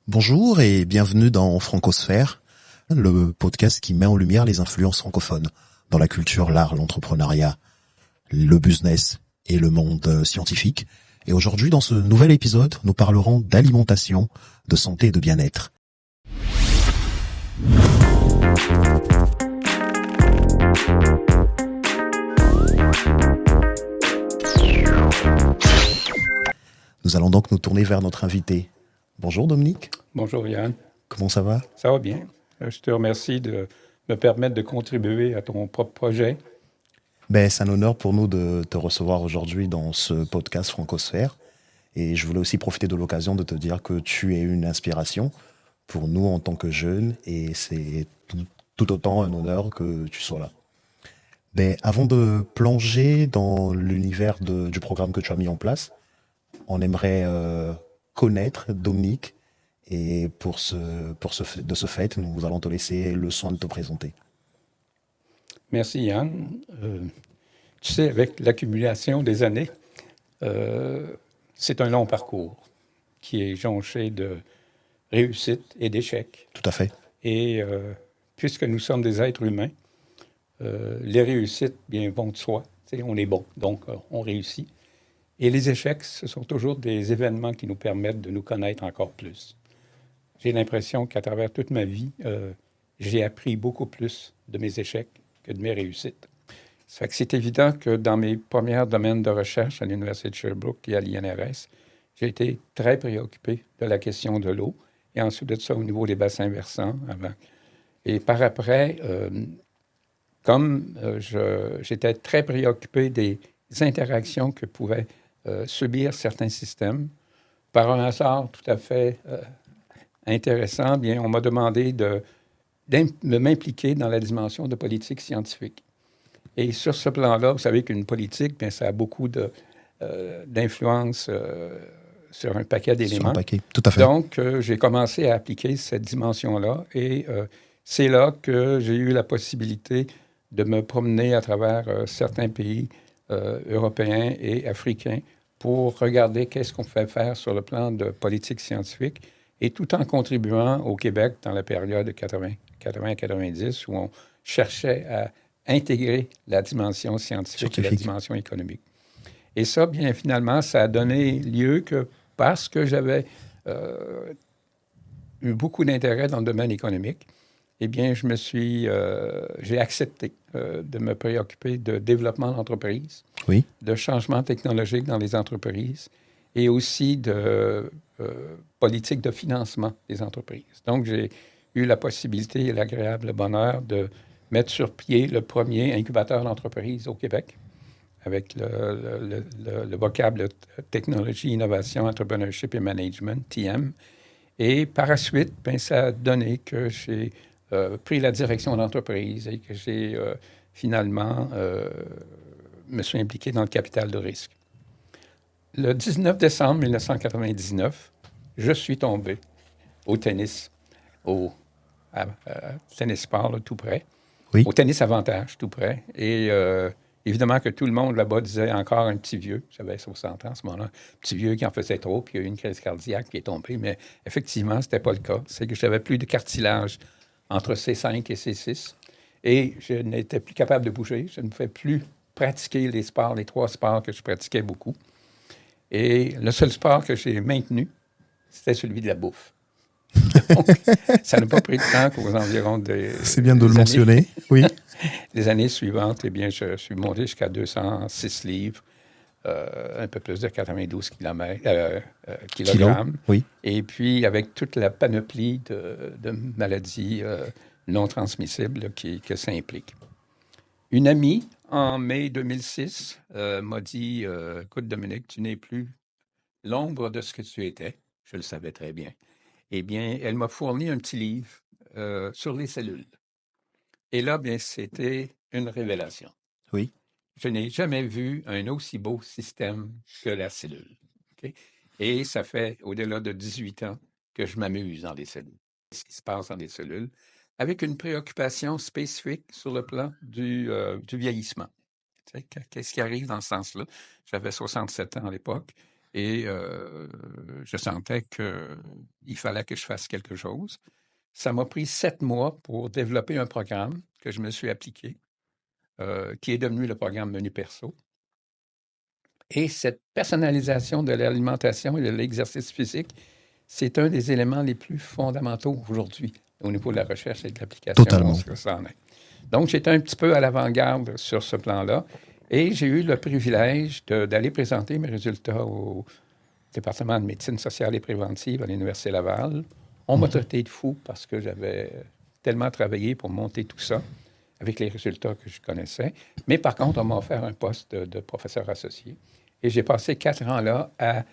Bonjour et bienvenue dans Francosphère, le podcast qui met en lumière les influences francophones dans la culture, l'art, l'entrepreneuriat, le business et le monde scientifique. Et aujourd'hui, dans ce nouvel épisode, nous parlerons d'alimentation, de santé et de bien-être. Nous allons donc nous tourner vers notre invité. Bonjour Dominique. Bonjour Yann. Comment ça va? Ça va bien. Je te remercie de me permettre de contribuer à ton propre projet. C'est un honneur pour nous de te recevoir aujourd'hui dans ce podcast Francosphère. Et je voulais aussi profiter de l'occasion de te dire que tu es une inspiration pour nous en tant que jeunes et c'est tout autant un honneur que tu sois là. Avant de plonger dans l'univers du programme que tu as mis en place, on aimerait connaître Dominique et de ce fait, nous allons te laisser le soin de te présenter. Merci Yann. Tu sais, avec l'accumulation des années, c'est un long parcours qui est jonché de réussites et d'échecs. Tout à fait. Et puisque nous sommes des êtres humains, les réussites vont de soi. Tu sais, on est bon, donc on réussit. Et les échecs, ce sont toujours des événements qui nous permettent de nous connaître encore plus. J'ai l'impression qu'à travers toute ma vie, j'ai appris beaucoup plus de mes échecs que de mes réussites. Ça fait que c'est évident que dans mes premiers domaines de recherche à l'Université de Sherbrooke et à l'INRS, j'ai été très préoccupé de la question de l'eau et ensuite de ça au niveau des bassins versants avant. Et par après, j'étais très préoccupé des interactions que pouvaient subir certains systèmes, par un hasard tout à fait intéressant, bien, on m'a demandé de m'impliquer dans la dimension de politique scientifique. Et sur ce plan-là, vous savez qu'une politique, bien, ça a beaucoup d'influence sur un paquet d'éléments. Sur un paquet, tout à fait. Donc, j'ai commencé à appliquer cette dimension-là et c'est là que j'ai eu la possibilité de me promener à travers certains pays européens et africains pour regarder qu'est-ce qu'on pouvait faire sur le plan de politique scientifique et tout en contribuant au Québec dans la période de 80-90 où on cherchait à intégrer la dimension scientifique et la dimension économique. Et ça, bien, finalement, ça a donné lieu que, parce que j'avais eu beaucoup d'intérêt dans le domaine économique, eh bien, j'ai accepté de me préoccuper de développement d'entreprise, oui, de changement technologique dans les entreprises et aussi de politique de financement des entreprises. Donc, j'ai eu la possibilité et l'agréable bonheur de mettre sur pied le premier incubateur d'entreprise au Québec avec le vocable Technologie, Innovation, Entrepreneurship et Management, TM. Et par la suite, bien, ça a donné que j'ai pris la direction d'entreprise et que j'ai finalement me suis impliqué dans le capital de risque. Le 19 décembre 1999, je suis tombé au tennis, au tennis sport, là, tout près, oui, au tennis avantage, tout près. Et évidemment que tout le monde là-bas disait encore un petit vieux, j'avais 60 ans à ce moment-là, un petit vieux qui en faisait trop, puis il y a eu une crise cardiaque qui est tombée. Mais effectivement, ce n'était pas le cas. C'est que j'avais plus de cartilage entre C5 et C6 et je n'étais plus capable de bouger. Je ne pouvais plus pratiquer les trois sports que je pratiquais beaucoup. Et le seul sport que j'ai maintenu, c'était celui de la bouffe. Donc, ça n'a pas pris de temps qu'aux environs des... C'est bien de le mentionner, oui. Les années suivantes, eh bien, je suis monté jusqu'à 206 livres, un peu plus de 92 kilogrammes. Oui. Et puis, avec toute la panoplie de maladies non transmissibles que ça implique. Une amie, en mai 2006, m'a dit « Écoute, Dominique, tu n'es plus l'ombre de ce que tu étais. » Je le savais très bien. Eh bien, elle m'a fourni un petit livre sur les cellules. Et là, bien, c'était une révélation. Oui. Je n'ai jamais vu un aussi beau système que la cellule. Okay? Et ça fait au-delà de 18 ans que je m'amuse dans les cellules. Ce qui se passe dans les cellules, avec une préoccupation spécifique sur le plan du vieillissement. Tu sais, qu'est-ce qui arrive dans ce sens-là? J'avais 67 ans à l'époque. Et je sentais qu'il fallait que je fasse quelque chose. Ça m'a pris 7 mois pour développer un programme que je me suis appliqué, qui est devenu le programme Menu Perso. Et cette personnalisation de l'alimentation et de l'exercice physique, c'est un des éléments les plus fondamentaux aujourd'hui au niveau de la recherche et de l'application. Totalement. Ça en est. Donc, j'étais un petit peu à l'avant-garde sur ce plan-là et j'ai eu le privilège d'aller présenter mes résultats au département de médecine sociale et préventive à l'Université Laval. On m'a traité de fou parce que j'avais tellement travaillé pour monter tout ça avec les résultats que je connaissais. Mais par contre, on m'a offert un poste de professeur associé. Et j'ai passé 4 ans là à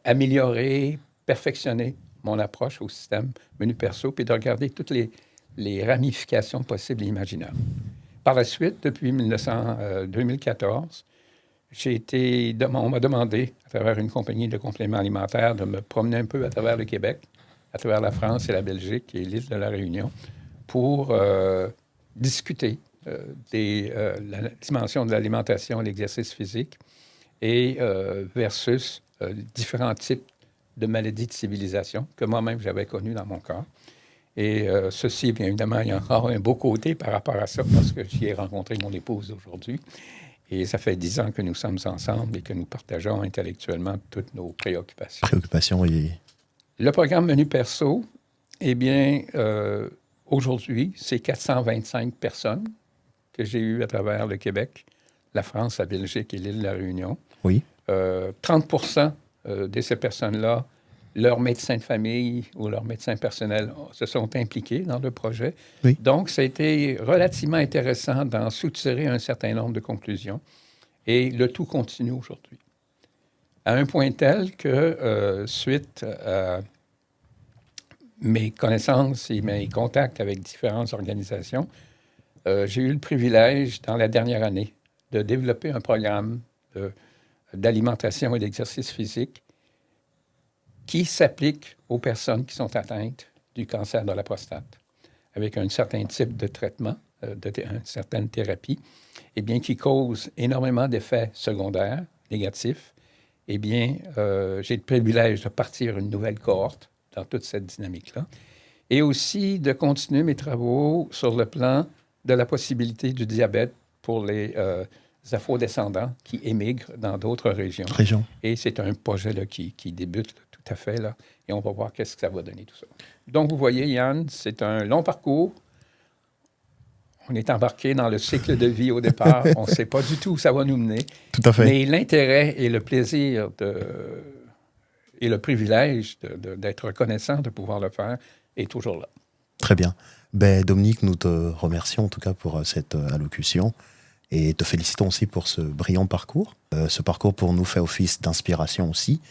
améliorer, perfectionner mon approche au système Menu Perso, puis de regarder toutes les ramifications possibles et imaginables. Par la suite, depuis 2014, on m'a demandé, à travers une compagnie de compléments alimentaires, de me promener un peu à travers le Québec, à travers la France et la Belgique et l'île de la Réunion, pour discuter la dimension de l'alimentation et l'exercice physique et versus différents types de maladies de civilisation que moi-même j'avais connues dans mon corps. Et ceci, bien évidemment, il y a encore un beau côté par rapport à ça parce que j'y ai rencontré mon épouse aujourd'hui. Et ça fait 10 ans que nous sommes ensemble et que nous partageons intellectuellement toutes nos préoccupations. Oui. Le programme Menu Perso, eh bien, aujourd'hui, c'est 425 personnes que j'ai eues à travers le Québec, la France, la Belgique et l'île de la Réunion. Oui. 30% de ces personnes-là, leurs médecins de famille ou leurs médecins personnels se sont impliqués dans le projet. Oui. Donc, ça a été relativement intéressant d'en soutirer un certain nombre de conclusions. Et le tout continue aujourd'hui. À un point tel que, suite à mes connaissances et mes contacts avec différentes organisations, j'ai eu le privilège, dans la dernière année, de développer un programme d'alimentation et d'exercice physique qui s'applique aux personnes qui sont atteintes du cancer de la prostate, avec un certain type de traitement, une certaine thérapie, eh bien, qui cause énormément d'effets secondaires négatifs. Eh bien, j'ai le privilège de partir une nouvelle cohorte dans toute cette dynamique-là, et aussi de continuer mes travaux sur le plan de la possibilité du diabète pour les afro-descendants qui émigrent dans d'autres régions. Et c'est un projet là, qui débute là, tout à fait, là, et on va voir qu'est-ce que ça va donner tout ça. Donc, vous voyez, Yann, c'est un long parcours. On est embarqué dans le cycle de vie au départ. On ne sait pas du tout où ça va nous mener. Tout à fait. Mais l'intérêt et le plaisir et le privilège d'être reconnaissant de pouvoir le faire est toujours là. Très bien. Ben, Dominique, nous te remercions en tout cas pour cette allocution et te félicitons aussi pour ce brillant parcours. Ce parcours pour nous fait office d'inspiration aussi.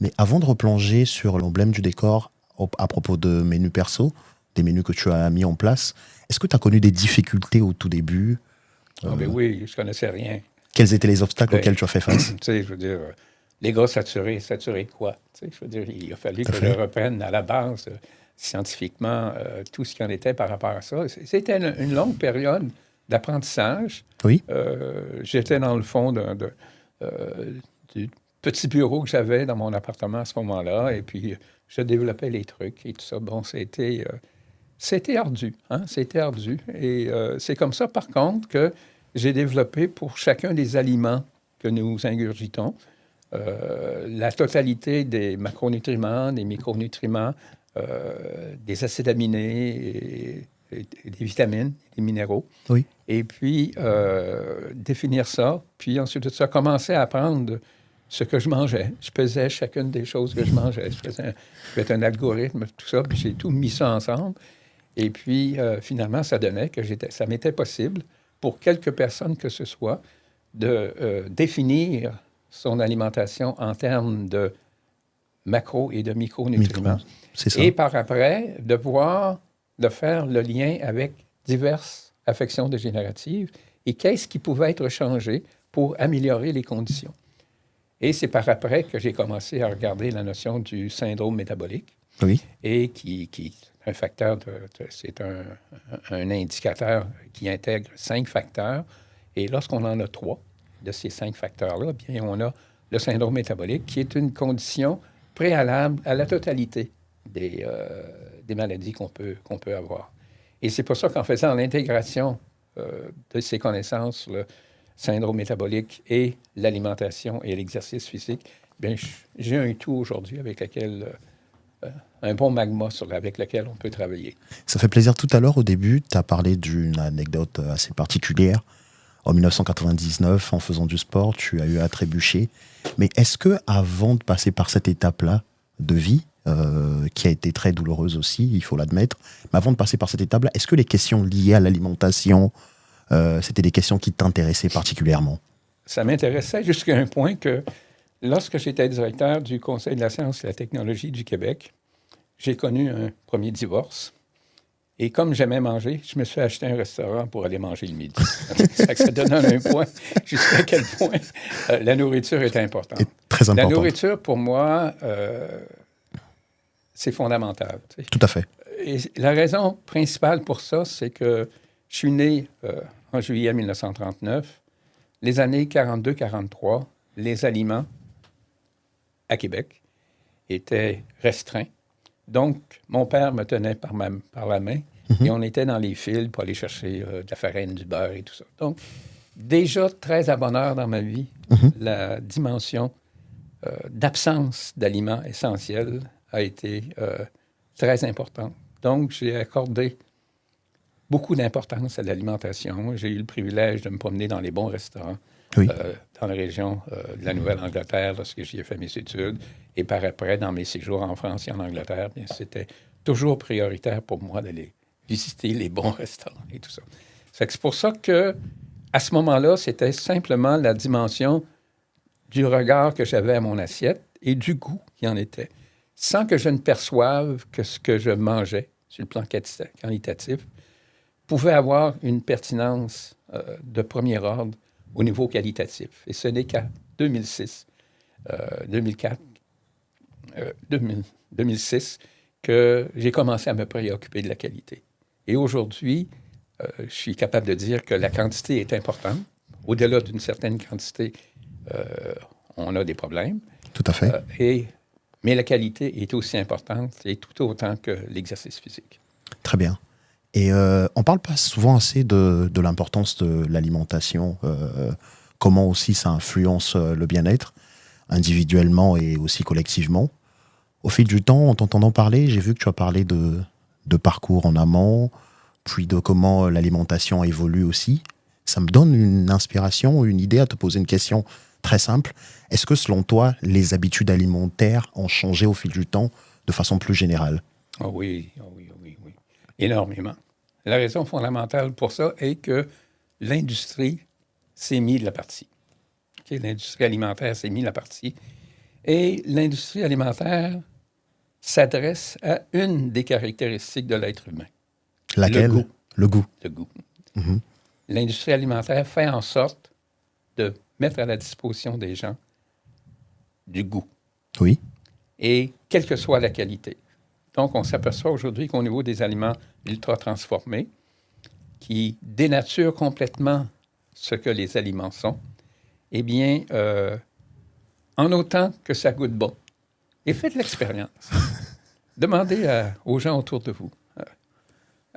Mais avant de replonger sur l'emblème du décor à propos de menus perso, des menus que tu as mis en place, est-ce que tu as connu des difficultés au tout début? Ben oui, je ne connaissais rien. Quels étaient les obstacles auxquels tu as fait face? Tu sais, je veux dire, les gras saturés de quoi? Tu sais, je veux dire, il a fallu que je reprenne à la base, scientifiquement, tout ce qui en était par rapport à ça. C'était une longue période d'apprentissage. Oui. J'étais dans le fond du petit bureau que j'avais dans mon appartement à ce moment-là, et puis je développais les trucs et tout ça. Bon, c'était ardu, hein? C'était ardu. Et c'est comme ça, par contre, que j'ai développé pour chacun des aliments que nous ingurgitons la totalité des macronutriments, des micronutriments, des acides aminés et des vitamines, des minéraux. Oui. Et puis, définir ça. Puis ensuite de ça, commencer à apprendre ce que je mangeais. Je pesais chacune des choses que je mangeais. Je faisais un algorithme, tout ça, puis j'ai tout mis ça ensemble. Et puis, finalement, ça donnait que ça m'était possible, pour quelques personnes que ce soit, de définir son alimentation en termes de macro et de micronutriments. C'est ça. Et par après, de faire le lien avec diverses affections dégénératives et qu'est-ce qui pouvait être changé pour améliorer les conditions. Et c'est par après que j'ai commencé à regarder la notion du syndrome métabolique. Oui. Et qui est un facteur, c'est un indicateur qui intègre 5 facteurs. Et lorsqu'on en a 3 de ces 5 facteurs-là, bien, on a le syndrome métabolique, qui est une condition préalable à la totalité des maladies qu'on peut avoir. Et c'est pour ça qu'en faisant l'intégration de ces connaissances sur le syndrome métabolique et l'alimentation et l'exercice physique, bien, j'ai un tout aujourd'hui avec lequel, un bon magma avec lequel on peut travailler. Ça fait plaisir. Tout à l'heure, au début, tu as parlé d'une anecdote assez particulière. En 1999, en faisant du sport, tu as eu à trébucher. Mais est-ce que, avant de passer par cette étape-là de vie, qui a été très douloureuse aussi, il faut l'admettre, mais avant de passer par cette étape-là, est-ce que les questions liées à l'alimentation, c'était des questions qui t'intéressaient particulièrement? Ça m'intéressait jusqu'à un point que, lorsque j'étais directeur du Conseil de la science et de la technologie du Québec, j'ai connu un premier divorce. Et comme j'aimais manger, je me suis acheté un restaurant pour aller manger le midi. Ça donne un point jusqu'à quel point la nourriture est importante. Et très importante. La nourriture, pour moi, c'est fondamental. Tu sais. Tout à fait. Et la raison principale pour ça, c'est que je suis né en juillet 1939. Les années 42-43, les aliments à Québec étaient restreints. Donc, mon père me tenait par la main et on était dans les files pour aller chercher de la farine, du beurre et tout ça. Donc, déjà très à bonne heure dans ma vie, la dimension d'absence d'aliments essentiels a été très importante. Donc, j'ai accordé beaucoup d'importance à l'alimentation. J'ai eu le privilège de me promener dans les bons restaurants dans la région de la Nouvelle-Angleterre lorsque j'y ai fait mes études. Et par après, dans mes séjours en France et en Angleterre, bien, c'était toujours prioritaire pour moi d'aller visiter les bons restaurants et tout ça. C'est pour ça que, à ce moment-là, c'était simplement la dimension du regard que j'avais à mon assiette et du goût qui en était, sans que je ne perçoive que ce que je mangeais sur le plan qualitatif pouvait avoir une pertinence de premier ordre au niveau qualitatif. Et ce n'est qu'à 2006, 2006 que j'ai commencé à me préoccuper de la qualité. Et aujourd'hui, je suis capable de dire que la quantité est importante. Au-delà d'une certaine quantité, on a des problèmes. Tout à fait. Mais la qualité est aussi importante et tout autant que l'exercice physique. Très bien. Et on parle pas souvent assez de l'importance de l'alimentation, comment aussi ça influence le bien-être, individuellement et aussi collectivement. Au fil du temps, en t'entendant parler, j'ai vu que tu as parlé de parcours en amont, puis de comment l'alimentation évolue aussi. Ça me donne une inspiration, une idée à te poser une question très simple. Est-ce que selon toi, les habitudes alimentaires ont changé au fil du temps de façon plus générale? Oh oui. Énormément. La raison fondamentale pour ça est que l'industrie s'est mise de la partie. Okay? L'industrie alimentaire s'est mise de la partie. Et l'industrie alimentaire s'adresse à une des caractéristiques de l'être humain. Laquelle? Le goût. Le goût. Mm-hmm. L'industrie alimentaire fait en sorte de mettre à la disposition des gens du goût. Oui. Et quelle que soit la qualité. Donc, on s'aperçoit aujourd'hui qu'au niveau des aliments ultra-transformés, qui dénaturent complètement ce que les aliments sont, eh bien, en autant que ça goûte bon, et faites l'expérience. Demandez aux gens autour de vous,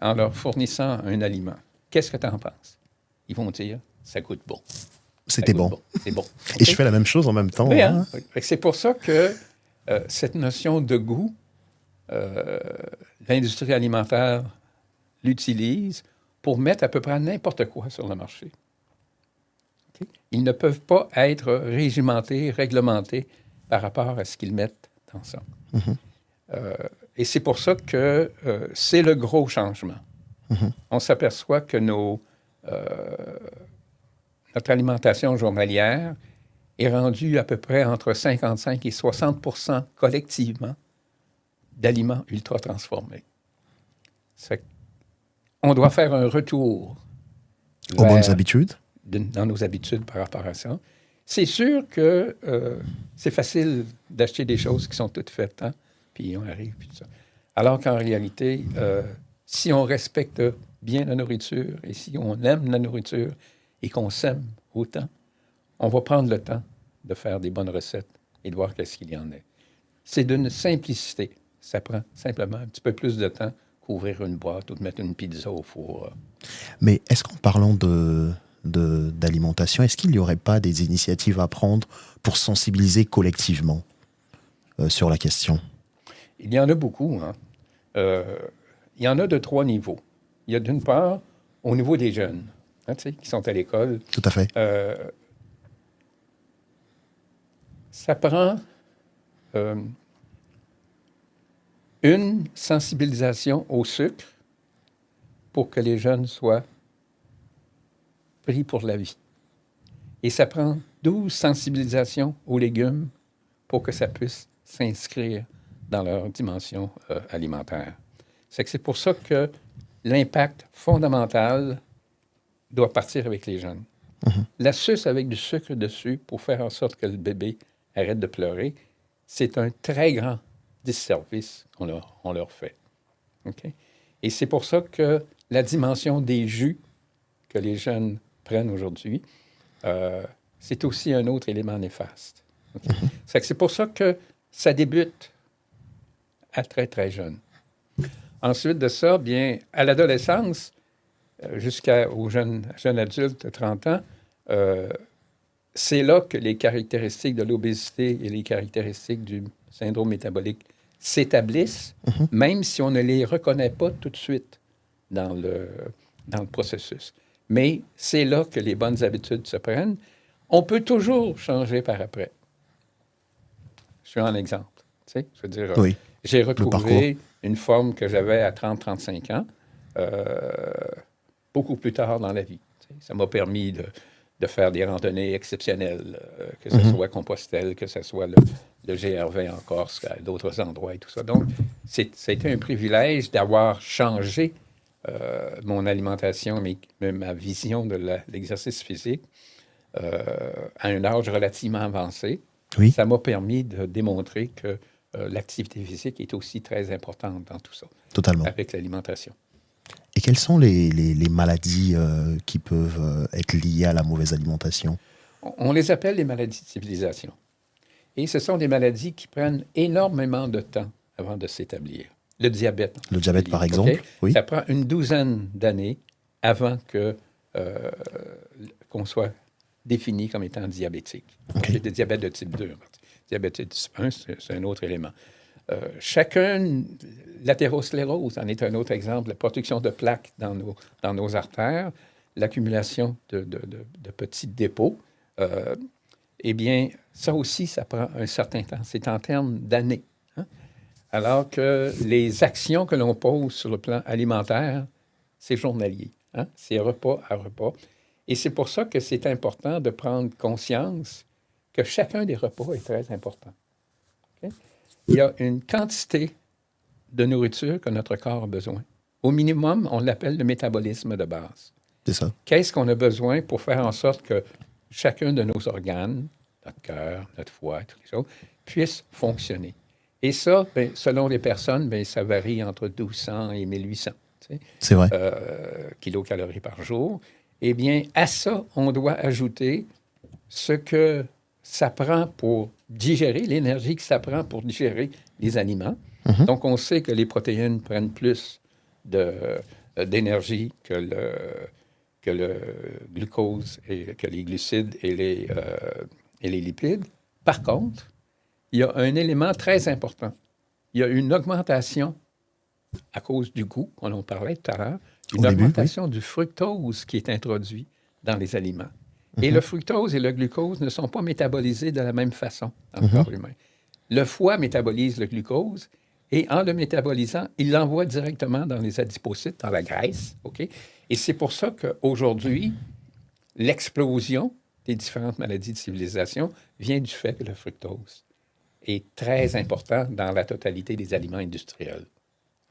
en leur fournissant un aliment, qu'est-ce que tu en penses? Ils vont dire, ça goûte bon. C'était bon. C'est bon. Okay? Et je fais la même chose en même temps. Oui, hein? C'est pour ça que cette notion de goût, l'industrie alimentaire l'utilise pour mettre à peu près n'importe quoi sur le marché. Okay? Ils ne peuvent pas être régimentés, réglementés par rapport à ce qu'ils mettent dans ça. Mm-hmm. Et c'est pour ça que c'est le gros changement. Mm-hmm. On s'aperçoit que notre alimentation journalière est rendue à peu près entre 55 et 60 % collectivement d'aliments ultra-transformés. On doit faire un retour aux bonnes habitudes. Dans nos habitudes par rapport à ça. C'est sûr que c'est facile d'acheter des choses qui sont toutes faites, hein? Puis on arrive, puis tout ça. Alors qu'en réalité, si on respecte bien la nourriture et si on aime la nourriture et qu'on s'aime autant, on va prendre le temps de faire des bonnes recettes et de voir qu'est-ce qu'il y en a. C'est d'une simplicité. Ça prend simplement un petit peu plus de temps qu'ouvrir une boîte ou de mettre une pizza au four. Mais est-ce qu'en parlant d'alimentation, est-ce qu'il n'y aurait pas des initiatives à prendre pour sensibiliser collectivement sur la question? Il y en a beaucoup. Hein? Il y en a de 3 niveaux. Il y a d'une part, au niveau des jeunes, hein, qui sont à l'école. Tout à fait. Ça prend une sensibilisation au sucre pour que les jeunes soient pris pour la vie. Et ça prend 12 sensibilisations aux légumes pour que ça puisse s'inscrire dans leur dimension alimentaire. C'est pour ça que l'impact fondamental doit partir avec les jeunes. La suce avec du sucre dessus pour faire en sorte que le bébé arrête de pleurer, c'est un très grand disservice qu'on leur fait. Okay? Et c'est pour ça que la dimension des jus que les jeunes prennent aujourd'hui, c'est aussi un autre élément néfaste. Okay? C'est pour ça que ça débute à très, très jeune. Ensuite de ça, bien, à l'adolescence, jusqu'au jeune adulte de 30 ans, c'est là que les caractéristiques de l'obésité et les caractéristiques du syndrome métabolique s'établissent, même si on ne les reconnaît pas tout de suite dans le processus. Mais c'est là que les bonnes habitudes se prennent. On peut toujours changer par après. Je suis un exemple. Tu sais, je veux dire, oui. J'ai retrouvé une forme que j'avais à 30-35 ans, beaucoup plus tard dans la vie. Tu sais. Ça m'a permis de faire des randonnées exceptionnelles, que ce soit Compostelle, que ce soit le GR20 en Corse, à d'autres endroits et tout ça. Donc, c'était un privilège d'avoir changé mon alimentation, ma vision de l'exercice physique à un âge relativement avancé. Oui. Ça m'a permis de démontrer que l'activité physique est aussi très importante dans tout ça. Totalement. Avec l'alimentation. Et quelles sont les maladies qui peuvent être liées à la mauvaise alimentation? On les appelle les maladies de civilisation. Et ce sont des maladies qui prennent énormément de temps avant de s'établir. Le diabète. Le diabète, par exemple, okay? Oui. Ça prend une douzaine d'années avant qu'on soit défini comme étant diabétique. Okay. C'est le diabète de type 2. Le diabète de type 1, c'est un autre élément. L'athérosclérose en est un autre exemple, la production de plaques dans nos artères, l'accumulation de petits dépôts. Eh bien, ça aussi, ça prend un certain temps. C'est en termes d'années. Hein? Alors que les actions que l'on pose sur le plan alimentaire, c'est journalier. Hein? C'est repas à repas. Et c'est pour ça que c'est important de prendre conscience que chacun des repas est très important. Okay? Il y a une quantité de nourriture que notre corps a besoin. Au minimum, on l'appelle le métabolisme de base. C'est ça. Qu'est-ce qu'on a besoin pour faire en sorte que chacun de nos organes, notre cœur, notre foie, toutes les choses, puisse fonctionner? Et ça, bien, selon les personnes, bien, ça varie entre 1200 et 1800 c'est vrai. Kilocalories par jour. Eh bien, à ça, on doit ajouter ce que ça prend pour digérer, l'énergie que ça prend pour digérer les aliments. Mm-hmm. Donc, on sait que les protéines prennent plus d'énergie que le glucose et que les glucides et les lipides. Par contre, il y a un élément très important. Il y a une augmentation à cause du goût, on en parlait tout à l'heure, une augmentation du fructose qui est introduit dans les aliments. Mm-hmm. Et le fructose et le glucose ne sont pas métabolisés de la même façon dans le corps humain. Le foie métabolise le glucose et en le métabolisant, il l'envoie directement dans les adipocytes, dans la graisse. Okay? Et c'est pour ça qu'aujourd'hui, l'explosion des différentes maladies de civilisation vient du fait que le fructose est très important dans la totalité des aliments industriels.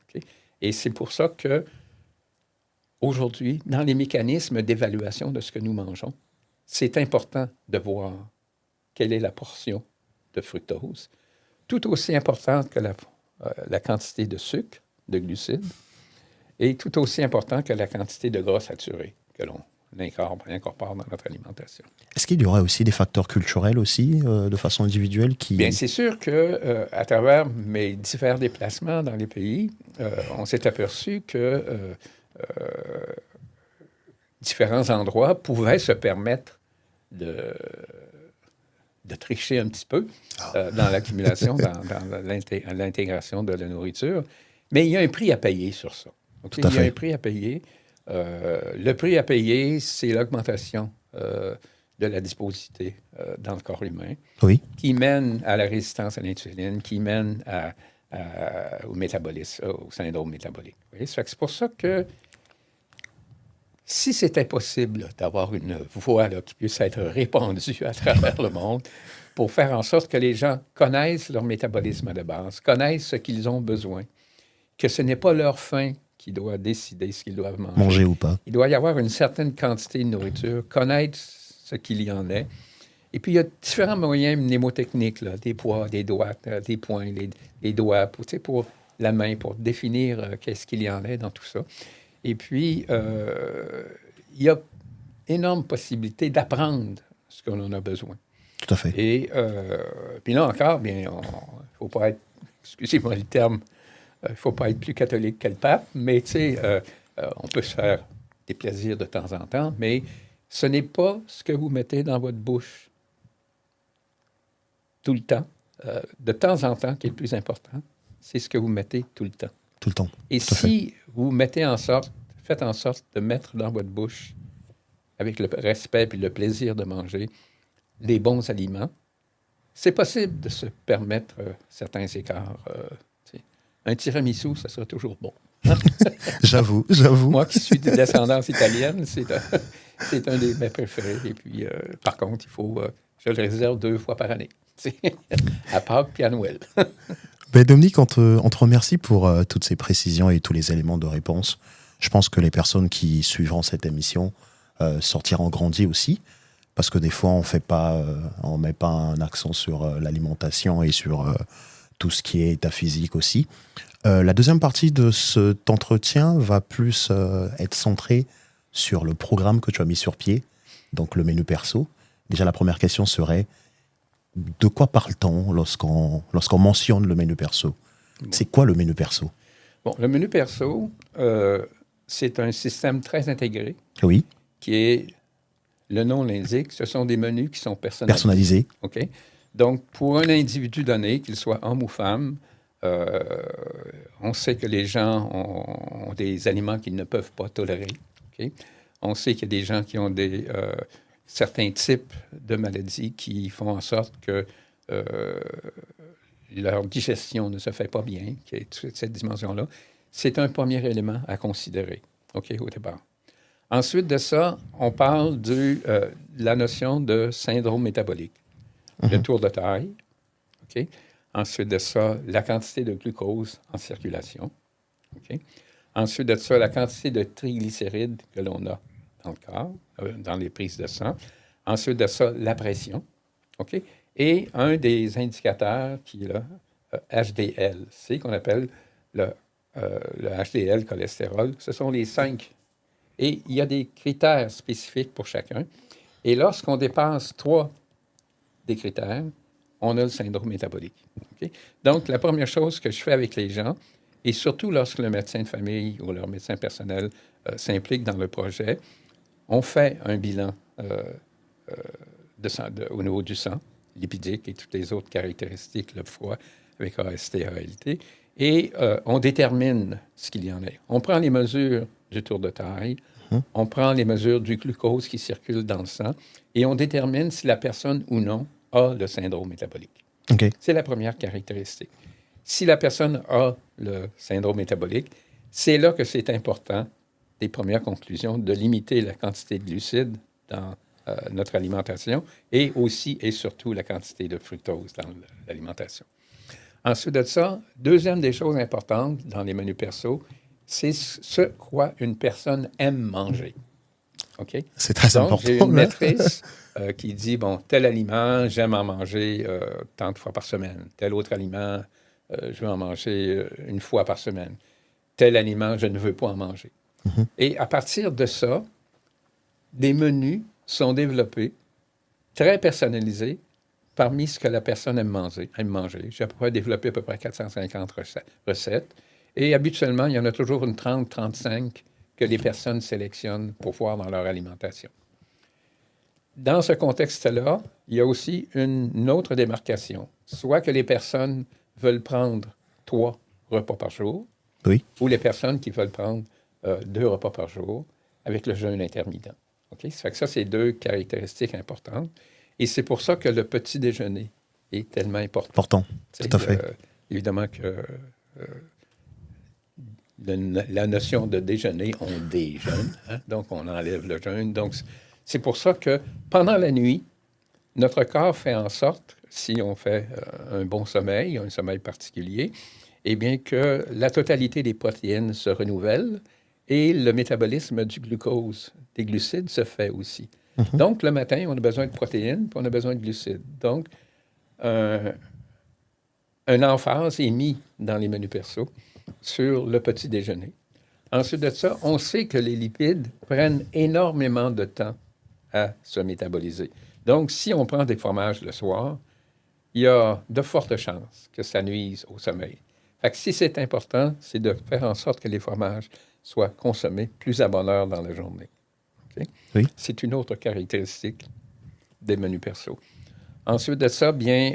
Okay? Et c'est pour ça que aujourd'hui, dans les mécanismes d'évaluation de ce que nous mangeons, c'est important de voir quelle est la portion de fructose, tout aussi importante que la quantité de sucre, de glucides, et tout aussi important que la quantité de gras saturé que l'on incorpore dans notre alimentation. Est-ce qu'il y aurait aussi des facteurs culturels aussi, de façon individuelle qui... Bien, c'est sûr que à travers mes divers déplacements dans les pays, on s'est aperçu que différents endroits pouvaient se permettre de tricher un petit peu dans l'accumulation, dans l'intégration de la nourriture. Mais il y a un prix à payer sur ça. Okay? Il y a un prix à payer. Le prix à payer, c'est l'augmentation de la disposité dans le corps humain, qui mène à la résistance à l'insuline, qui mène au métabolisme, au syndrome métabolique. C'est pour ça que si c'était possible d'avoir une voix qui puisse être répandue à travers le monde pour faire en sorte que les gens connaissent leur métabolisme de base, connaissent ce qu'ils ont besoin, que ce n'est pas leur faim qui doit décider ce qu'ils doivent manger. Manger ou pas. Il doit y avoir une certaine quantité de nourriture, connaître ce qu'il y en est. Et puis, il y a différents moyens mnémotechniques, là, des poids, des doigts, des poings, les doigts, pour la main, pour définir qu'est-ce qu'il y en est dans tout ça. Et puis, il y a énorme possibilité d'apprendre ce qu'on en a besoin. Tout à fait. Et puis là encore, bien, il ne faut pas être, excusez-moi le terme, il ne faut pas être plus catholique que le pape, mais tu sais, on peut se faire des plaisirs de temps en temps, mais ce n'est pas ce que vous mettez dans votre bouche tout le temps, de temps en temps, qui est le plus important, c'est ce que vous mettez tout le temps. Tout le temps. Et si vous faites en sorte de mettre dans votre bouche, avec le respect et le plaisir de manger, des bons aliments, c'est possible de se permettre certains écarts. Un tiramisu, ça sera toujours bon. J'avoue. Moi qui suis de descendance italienne, c'est un des mes préférés. Et puis, par contre, je le réserve 2 fois par année. À Pâques et à Noël. Ben Dominique, on te remercie pour toutes ces précisions et tous les éléments de réponse. Je pense que les personnes qui suivront cette émission sortiront grandis aussi, parce que des fois, on met pas un accent sur l'alimentation et sur tout ce qui est état physique aussi. La deuxième partie de cet entretien va plus être centrée sur le programme que tu as mis sur pied, donc le menu perso. Déjà, la première question serait: de quoi parle-t-on lorsqu'on mentionne le menu perso? Bon. C'est quoi le menu perso? Bon, le menu perso, c'est un système très intégré. Oui. Qui est, le nom l'indique, ce sont des menus qui sont personnalisés. OK? Donc, pour un individu donné, qu'il soit homme ou femme, on sait que les gens ont des aliments qu'ils ne peuvent pas tolérer. Okay? On sait qu'il y a des gens qui ont certains types de maladies qui font en sorte que leur digestion ne se fait pas bien, qui est toute cette dimension-là. C'est un premier élément à considérer, OK, au départ. Ensuite de ça, on parle de la notion de syndrome métabolique. Le tour de taille, OK? Ensuite de ça, la quantité de glucose en circulation, OK? Ensuite de ça, la quantité de triglycérides que l'on a dans le corps, dans les prises de sang. Ensuite de ça, la pression, OK? Et un des indicateurs qui est là, HDL-C, qu'on appelle le HDL cholestérol. Ce sont les 5. Et il y a des critères spécifiques pour chacun. Et lorsqu'on dépasse 3 des critères, on a le syndrome métabolique. Okay? Donc, la première chose que je fais avec les gens, et surtout lorsque le médecin de famille ou leur médecin personnel s'implique dans le projet, on fait un bilan au niveau du sang, lipidique et toutes les autres caractéristiques, le foie avec AST, ALT, et on détermine ce qu'il y en a. On prend les mesures du tour de taille, on prend les mesures du glucose qui circule dans le sang, et on détermine si la personne ou non a le syndrome métabolique. Okay. C'est la première caractéristique. Si la personne a le syndrome métabolique, c'est là que c'est important, des premières conclusions, de limiter la quantité de glucides dans notre alimentation et aussi et surtout la quantité de fructose dans l'alimentation. Ensuite de ça, deuxième des choses importantes dans les menus perso, c'est ce quoi une personne aime manger. OK? C'est très important. J'ai une maîtrise qui dit, bon, tel aliment, j'aime en manger tant de fois par semaine. Tel autre aliment, je veux en manger 1 fois par semaine. Tel aliment, je ne veux pas en manger. Et à partir de ça, des menus sont développés, très personnalisés, parmi ce que la personne aime manger. J'ai à peu près développé à peu près 450 recettes. Et habituellement, il y en a toujours une 30-35 que les personnes sélectionnent pour voir dans leur alimentation. Dans ce contexte-là, il y a aussi une autre démarcation. Soit que les personnes veulent prendre 3 repas par jour, Oui. ou les personnes qui veulent prendre 2 repas par jour avec le jeûne intermittent. Okay? Ça fait que ça, c'est 2 caractéristiques importantes. Et c'est pour ça que le petit déjeuner est tellement important. Important, tout à fait. Évidemment que la notion de déjeuner, on déjeune, hein? Donc on enlève le jeûne. Donc c'est pour ça que pendant la nuit, notre corps fait en sorte, si on fait un bon sommeil, un sommeil particulier, eh bien que la totalité des protéines se renouvelle et le métabolisme du glucose, des glucides, se fait aussi. Donc, le matin, on a besoin de protéines, puis on a besoin de glucides. Donc, un emphase est mis dans les menus perso sur le petit déjeuner. Ensuite de ça, on sait que les lipides prennent énormément de temps à se métaboliser. Donc, si on prend des fromages le soir, il y a de fortes chances que ça nuise au sommeil. Fait que si c'est important, c'est de faire en sorte que les fromages soient consommés plus à bonne heure dans la journée. Okay? Oui. C'est une autre caractéristique des menus perso. Ensuite de ça, bien,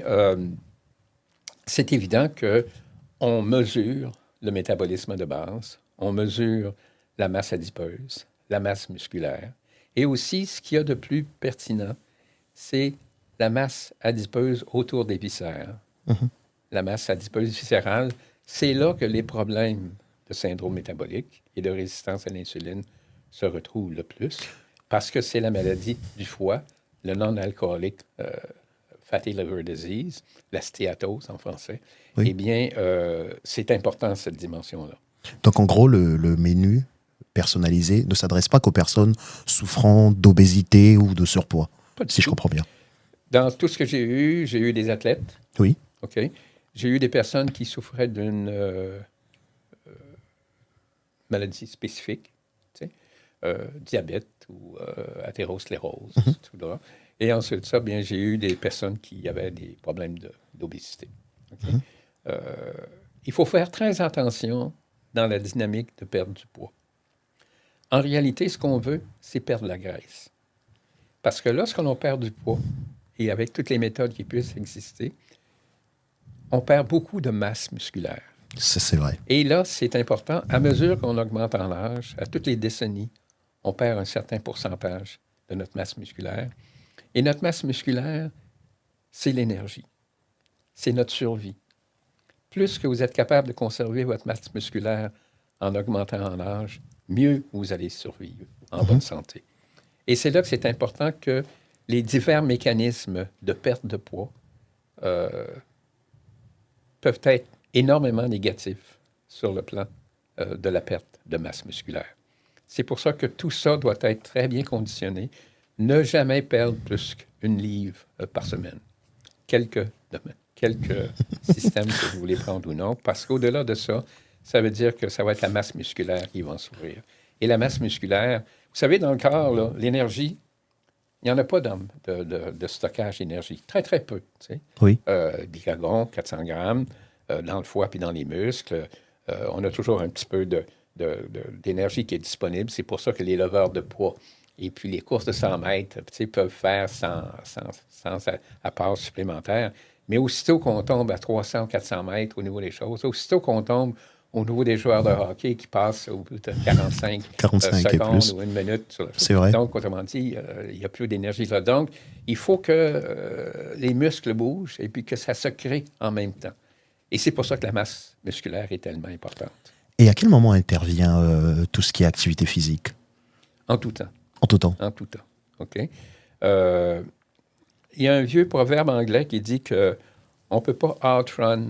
c'est évident qu'on mesure le métabolisme de base, on mesure la masse adipeuse, la masse musculaire, et aussi, ce qu'il y a de plus pertinent, c'est la masse adipeuse autour des viscères. La masse adipeuse viscérale, c'est là que les problèmes de syndrome métabolique et de résistance à l'insuline se retrouvent le plus, parce que c'est la maladie du foie, le non-alcoolique fatty liver disease, la stéatose en français. Oui. Eh bien, c'est important, cette dimension-là. Donc, en gros, le menu personnalisé ne s'adresse pas qu'aux personnes souffrant d'obésité ou de surpoids, si je comprends bien. Dans tout ce que j'ai eu des athlètes. Oui. OK. J'ai eu des personnes qui souffraient d'une maladie spécifique, tu sais, diabète ou athérosclérose, tout ça. Et ensuite de ça, bien, j'ai eu des personnes qui avaient des problèmes d'obésité. Okay? Il faut faire très attention dans la dynamique de perte du poids. En réalité, ce qu'on veut, c'est perdre la graisse. Parce que lorsqu'on perd du poids, et avec toutes les méthodes qui puissent exister, on perd beaucoup de masse musculaire. C'est vrai. Et là, c'est important, à mesure qu'on augmente en âge, à toutes les décennies, on perd un certain pourcentage de notre masse musculaire. Et notre masse musculaire, c'est l'énergie. C'est notre survie. Plus que vous êtes capable de conserver votre masse musculaire en augmentant en âge, mieux vous allez survivre en bonne santé. Et c'est là que c'est important que les divers mécanismes de perte de poids peuvent être énormément négatifs sur le plan de la perte de masse musculaire. C'est pour ça que tout ça doit être très bien conditionné. Ne jamais perdre plus qu'une livre par semaine. Quelques systèmes que vous voulez prendre ou non, parce qu'au-delà de ça, ça veut dire que ça va être la masse musculaire qui va en souffrir. Et la masse musculaire, vous savez, dans le corps, là, l'énergie, il n'y en a pas de stockage d'énergie. Très, très peu. Tu sais. Oui. Glycagon, 400 grammes, dans le foie puis dans les muscles. On a toujours un petit peu d'énergie qui est disponible. C'est pour ça que les leveurs de poids et puis les courses de 100 mètres peuvent faire sans apport supplémentaire. Mais aussitôt qu'on tombe à 300 ou 400 mètres au niveau des choses, aussitôt qu'on tombe au niveau des joueurs de hockey qui passent au bout de 45 secondes ou une minute sur le C'est vrai. Donc, autrement dit, il n'y a plus d'énergie là. Donc, il faut que les muscles bougent et puis que ça se crée en même temps. Et c'est pour ça que la masse musculaire est tellement importante. Et à quel moment intervient tout ce qui est activité physique? En tout temps. En tout temps. En tout temps. OK? Il y a un vieux proverbe anglais qui dit qu'on ne peut pas outrun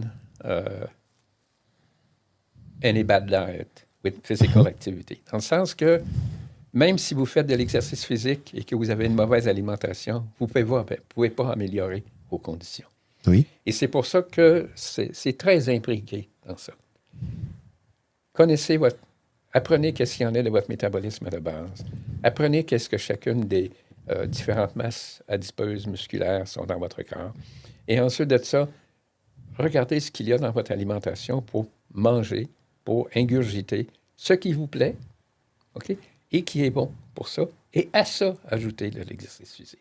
any bad diet with physical activity. Dans le sens que même si vous faites de l'exercice physique et que vous avez une mauvaise alimentation, vous ne pouvez pas améliorer vos conditions. Oui. Et c'est pour ça que c'est très imbriqué dans ça. Connaissez votre apprenez qu'est-ce qu'il y en est de votre métabolisme de base. Apprenez qu'est-ce que chacune des différentes masses adipeuses musculaires sont dans votre corps. Et ensuite de ça, regardez ce qu'il y a dans votre alimentation pour manger, pour ingurgiter ce qui vous plaît, OK, et qui est bon pour ça. Et à ça, ajoutez de l'exercice physique.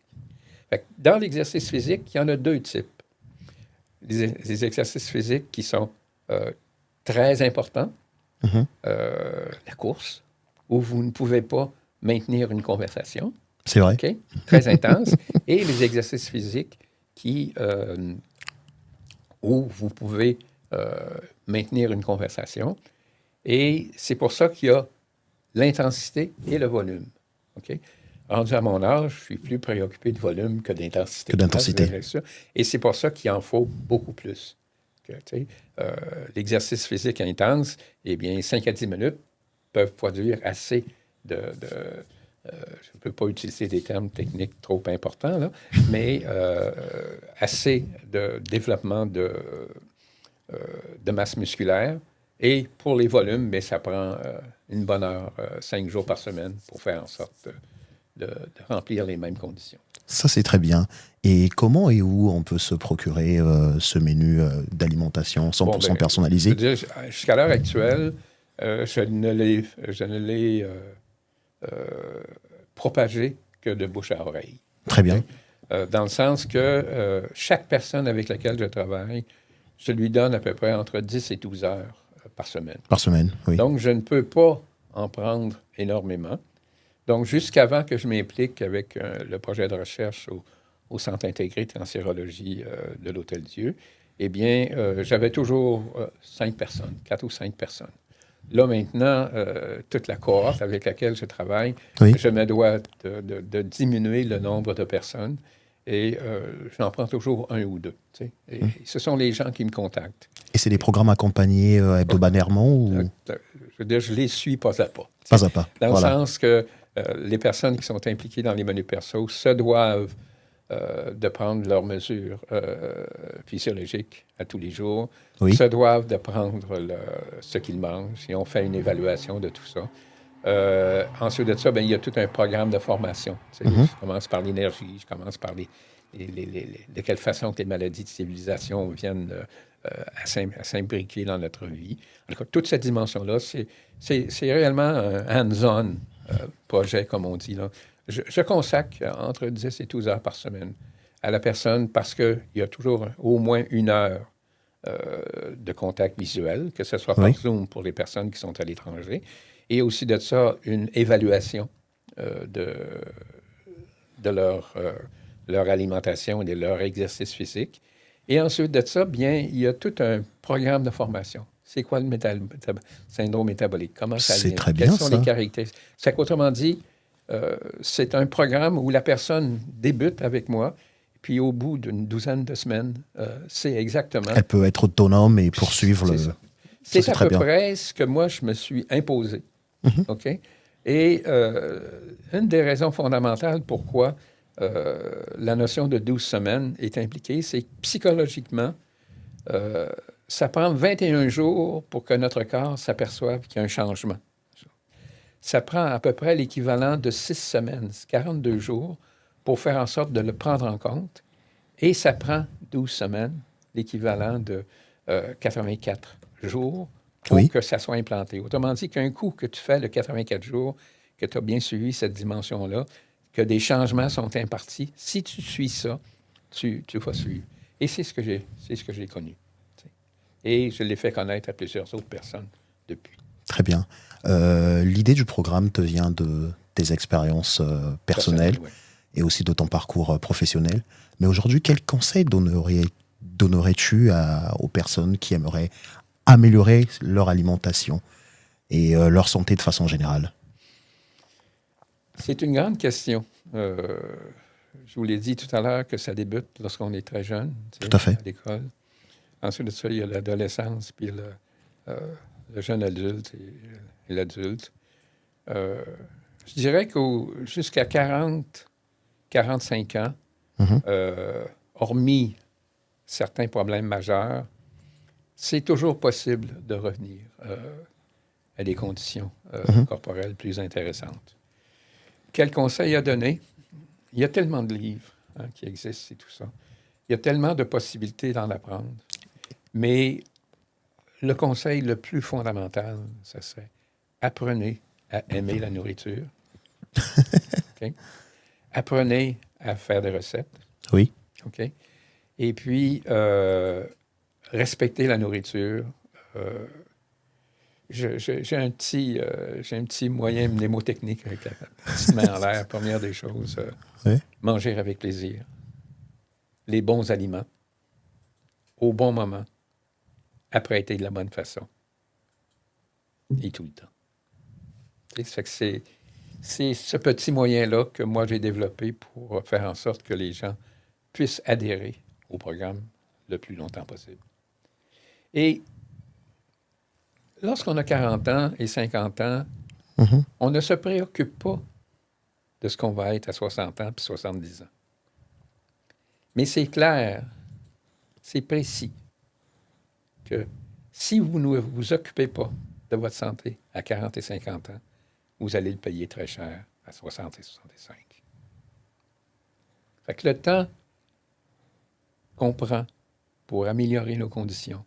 Fait que dans l'exercice physique, il y en a 2 types. Les exercices physiques qui sont très importants. La course, où vous ne pouvez pas maintenir une conversation. C'est vrai. Okay? Très intense. Et les exercices physiques où vous pouvez maintenir une conversation. Et c'est pour ça qu'il y a l'intensité et le volume. OK? Rendu à mon âge, je suis plus préoccupé de volume que d'intensité. Et c'est pour ça qu'il en faut beaucoup plus. L'exercice physique intense, eh bien, 5 à 10 minutes peuvent produire assez de je ne peux pas utiliser des termes techniques trop importants, là, mais assez de développement de masse musculaire. Et pour les volumes, bien, ça prend une bonne heure, 5 jours par semaine, pour faire en sorte de remplir les mêmes conditions. Ça, c'est très bien. Et comment et où on peut se procurer ce menu d'alimentation 100% personnalisé? Je veux dire, jusqu'à l'heure actuelle, je ne l'ai propagé que de bouche à oreille. Très bien. Dans le sens que chaque personne avec laquelle je travaille, je lui donne à peu près entre 10 et 12 heures par semaine. Par semaine, oui. Donc, je ne peux pas en prendre énormément. Donc, jusqu'avant que je m'implique avec le projet de recherche au Centre intégré de cancérologie de l'Hôtel-Dieu, eh bien, j'avais toujours 5 personnes, 4 ou 5 personnes. Là, maintenant, toute la cohorte avec laquelle je travaille, oui. Je me dois de diminuer le nombre de personnes et j'en prends toujours 1 ou 2. Tu sais. Et ce sont les gens qui me contactent. Et c'est des programmes accompagnés hebdomadairement ou... Je veux dire, je les suis pas à pas. Pas à pas. Dans le sens que les personnes qui sont impliquées dans les menus perso se doivent de prendre leurs mesures physiologiques à tous les jours, oui. Se doivent de prendre ce qu'ils mangent et on fait une évaluation de tout ça. Ensuite de ça, bien, il y a tout un programme de formation. Je commence par l'énergie, je commence par de quelle façon que les maladies de civilisation viennent à s'imbriquer dans notre vie. En tout cas, toute cette dimension-là, c'est réellement un hands-on projet, comme on dit, là. Je consacre entre 10 et 12 heures par semaine à la personne parce qu'il y a toujours au moins 1 heure de contact visuel, que ce soit par Zoom pour les personnes qui sont à l'étranger, et aussi de ça, une évaluation de leur alimentation et de leur exercice physique. Et ensuite de ça, bien, il y a tout un programme de formation. C'est quoi le syndrome métabolique? Comment ça vient? Très bien, quelles sont les caractéristiques? C'est qu'autrement dit, c'est un programme où la personne débute avec moi, puis au bout d'une douzaine de semaines, c'est exactement... Elle peut être autonome et poursuivre le... C'est à peu près ce que moi, je me suis imposé. OK? Et une des raisons fondamentales pourquoi la notion de 12 semaines est impliquée, c'est que psychologiquement, ça prend 21 jours pour que notre corps s'aperçoive qu'il y a un changement. Ça prend à peu près l'équivalent de 6 semaines, 42 jours, pour faire en sorte de le prendre en compte. Et ça prend 12 semaines, l'équivalent de 84 jours, pour que ça soit implanté. Autrement dit, qu'un coup que tu fais le 84 jours, que tu as bien suivi cette dimension-là, que des changements sont impartis, si tu suis ça, tu vas suivre. Et c'est ce que j'ai connu. T'sais. Et je l'ai fait connaître à plusieurs autres personnes depuis. Très bien. L'idée du programme te vient de tes expériences personnelles et aussi de ton parcours professionnel. Mais aujourd'hui, quel conseil donnerais-tu aux personnes qui aimeraient améliorer leur alimentation et leur santé de façon générale? C'est une grande question. Je vous l'ai dit tout à l'heure que ça débute lorsqu'on est très jeune, tout à fait. À l'école. Ensuite de ça, il y a l'adolescence, puis le jeune adulte et l'adulte. Je dirais que jusqu'à 45 ans, hormis certains problèmes majeurs, c'est toujours possible de revenir à à des conditions Mhm. corporelles plus intéressantes. Quel conseil à donner? Il y a tellement de livres qui existent et tout ça. Il y a tellement de possibilités d'en apprendre. Mais le conseil le plus fondamental, ce serait apprenez à aimer la nourriture. OK? Apprenez à faire des recettes. Oui. OK? Et puis, respectez la nourriture. Euh, j'ai un petit moyen mnémotechnique avec la petite main en l'air. Première des choses, Oui. manger avec plaisir. Les bons aliments, au bon moment, apprêtés de la bonne façon. Et tout le temps. Ça fait que c'est ce petit moyen-là que moi j'ai développé pour faire en sorte que les gens puissent adhérer au programme le plus longtemps possible. Et lorsqu'on a 40 ans et 50 ans, Mhm. on ne se préoccupe pas de ce qu'on va être à 60 ans puis 70 ans. Mais c'est clair, c'est précis que si vous ne vous occupez pas de votre santé à 40 et 50 ans, vous allez le payer très cher à 60 et 65. Fait que le temps qu'on prend pour améliorer nos conditions,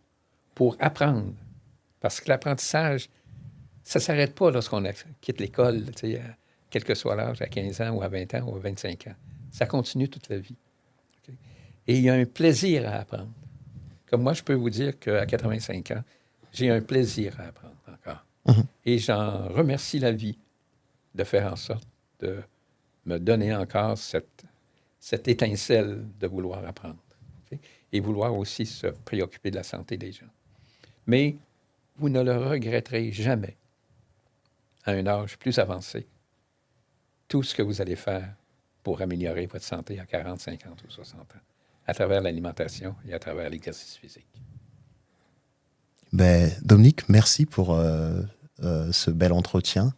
pour apprendre, parce que l'apprentissage, ça ne s'arrête pas lorsqu'on quitte l'école, quel que soit l'âge, à 15 ans ou à 20 ans ou à 25 ans. Ça continue toute la vie. OK? Et il y a un plaisir à apprendre. Comme moi, je peux vous dire qu'à 85 ans, j'ai un plaisir à apprendre encore. Mhm. Et j'en remercie la vie de faire en sorte de me donner encore cette étincelle de vouloir apprendre. OK? Et vouloir aussi se préoccuper de la santé des gens. Mais vous ne le regretterez jamais à un âge plus avancé, tout ce que vous allez faire pour améliorer votre santé à 40, 50 ou 60 ans, à travers l'alimentation et à travers l'exercice physique. Ben, Dominique, merci pour ce bel entretien.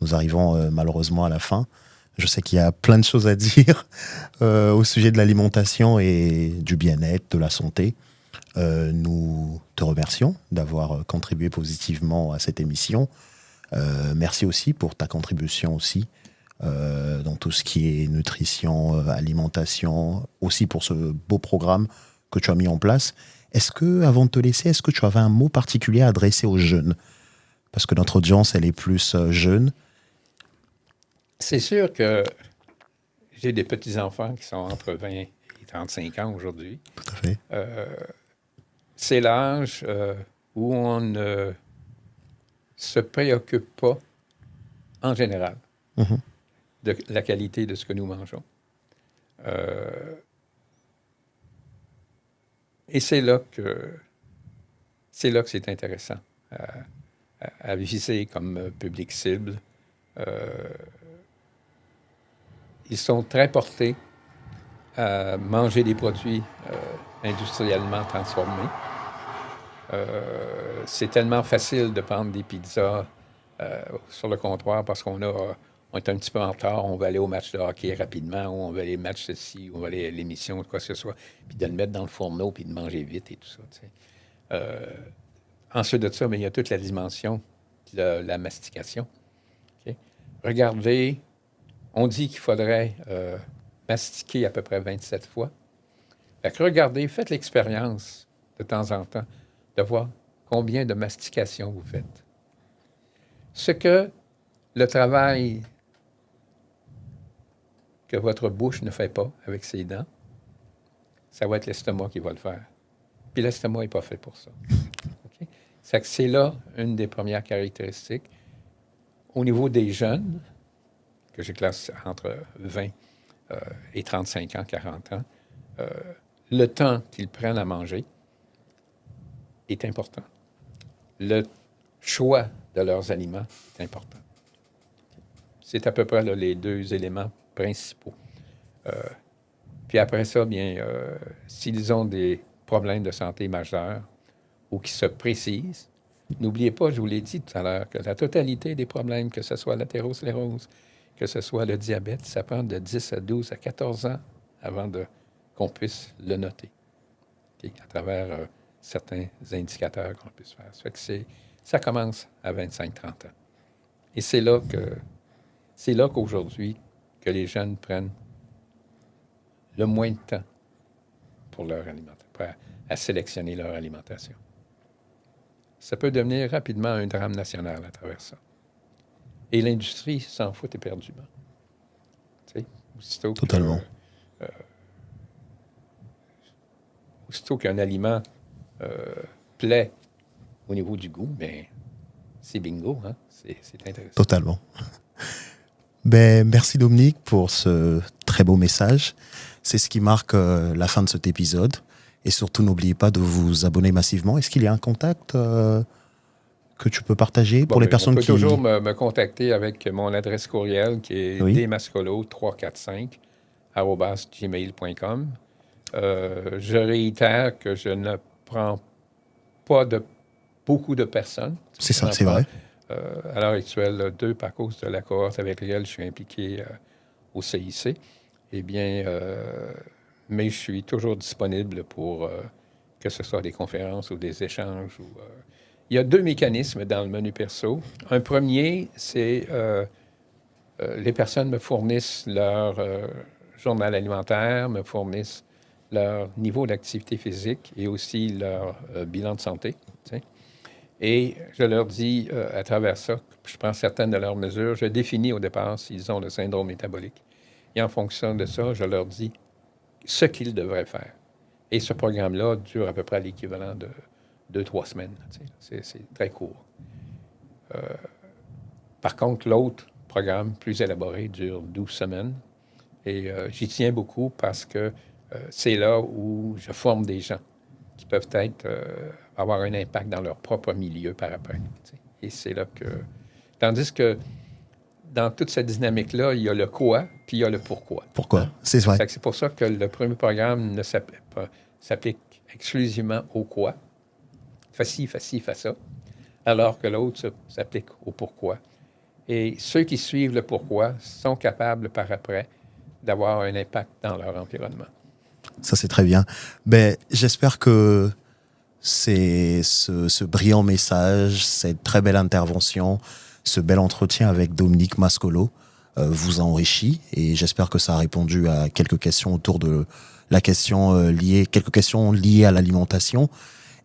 Nous arrivons malheureusement à la fin. Je sais qu'il y a plein de choses à dire au sujet de l'alimentation et du bien-être, de la santé. Nous te remercions d'avoir contribué positivement à cette émission. Merci aussi pour ta contribution aussi dans tout ce qui est nutrition, alimentation, aussi pour ce beau programme que tu as mis en place. Est-ce que, avant de te laisser, est-ce que tu avais un mot particulier à adresser aux jeunes? Parce que notre audience, elle est plus jeune. C'est sûr que j'ai des petits-enfants qui sont entre 20 et 35 ans aujourd'hui. Tout à fait. C'est l'âge où on ne se préoccupe pas, en général, Mhm. de la qualité de ce que nous mangeons. Euh, et c'est là que c'est intéressant à viser comme public cible. Ils sont très portés à manger des produits industriellement transformés. C'est tellement facile de prendre des pizzas sur le comptoir parce on est un petit peu en retard, on va aller au match de hockey rapidement, ou on va aller au match ceci, ou on va aller à l'émission, quoi que ce soit, puis de le mettre dans le fourneau, puis de manger vite et tout ça. Ensuite de ça, mais il y a toute la dimension de la mastication. Okay? Regardez, on dit qu'il faudrait mastiquer à peu près 27 fois. Fait que regardez, faites l'expérience de temps en temps de voir combien de mastications vous faites. Ce que le travail que votre bouche ne fait pas avec ses dents, ça va être l'estomac qui va le faire. Puis l'estomac n'est pas fait pour ça. Okay? C'est là une des premières caractéristiques. Au niveau des jeunes, que je classe entre 20 et 35 ans, 40 ans, le temps qu'ils prennent à manger est important. Le choix de leurs aliments est important. C'est à peu près là, les deux éléments principaux. Puis après ça, bien, s'ils ont des problèmes de santé majeurs ou qui se précisent, n'oubliez pas, je vous l'ai dit tout à l'heure, que la totalité des problèmes, que ce soit l'athérosclérose, que ce soit le diabète, ça prend de 10 à 12 à 14 ans avant qu'on puisse le noter, okay, à travers certains indicateurs qu'on puisse faire. Ça fait que c'est Ça commence à 25-30 ans. Et c'est là qu'aujourd'hui, que les jeunes prennent le moins de temps pour leur alimentation, à sélectionner leur alimentation. Ça peut devenir rapidement un drame national à travers ça. Et l'industrie s'en fout éperdument. Tu sais, Totalement. Aussitôt qu'un aliment plaît au niveau du goût, bien, c'est bingo, hein? C'est intéressant. Totalement. Ben, merci Dominique pour ce très beau message. C'est ce qui marque la fin de cet épisode. Et surtout, n'oubliez pas de vous abonner massivement. Est-ce qu'il y a un contact que tu peux partager pour les personnes qui... On peut toujours me contacter avec mon adresse courriel qui est dmascolo345@gmail.com. Je réitère que je ne prends pas beaucoup de personnes. C'est ça, c'est vrai. À l'heure actuelle, 2 par cause de la cohorte avec laquelle je suis impliqué au CIC. Eh bien, mais je suis toujours disponible pour que ce soit des conférences ou des échanges. Il y a 2 mécanismes dans le menu perso. Un premier, c'est les personnes me fournissent leur journal alimentaire, me fournissent leur niveau d'activité physique et aussi leur bilan de santé. Tu sais. Et je leur dis, à travers ça, je prends certaines de leurs mesures, je définis au départ s'ils ont le syndrome métabolique. Et en fonction de ça, je leur dis ce qu'ils devraient faire. Et ce programme-là dure à peu près l'équivalent de 2-3 semaines. Tu sais. C'est très court. Par contre, l'autre programme, plus élaboré, dure 12 semaines. Et j'y tiens beaucoup parce que c'est là où je forme des gens qui peuvent avoir un impact dans leur propre milieu par après. Tu sais. Et c'est là que... Tandis que dans toute cette dynamique-là, il y a le quoi, puis il y a le pourquoi. Pourquoi? Hein? C'est vrai. C'est pour ça que le premier programme ne s'applique exclusivement au quoi. Fais ci, fais ci, fais ça. Alors que l'autre s'applique au pourquoi. Et ceux qui suivent le pourquoi sont capables par après d'avoir un impact dans leur environnement. Ça, c'est très bien. Ben, j'espère que ce brillant message, cette très belle intervention, ce bel entretien avec Dominique Mascolo vous a enrichi et j'espère que ça a répondu à quelques questions autour de la question quelques questions liées à l'alimentation.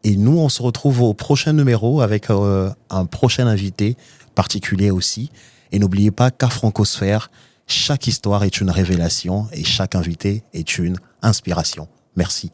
Et nous, on se retrouve au prochain numéro avec un prochain invité particulier aussi. Et n'oubliez pas qu'à Francosphère, chaque histoire est une révélation et chaque invité est une inspiration. Merci.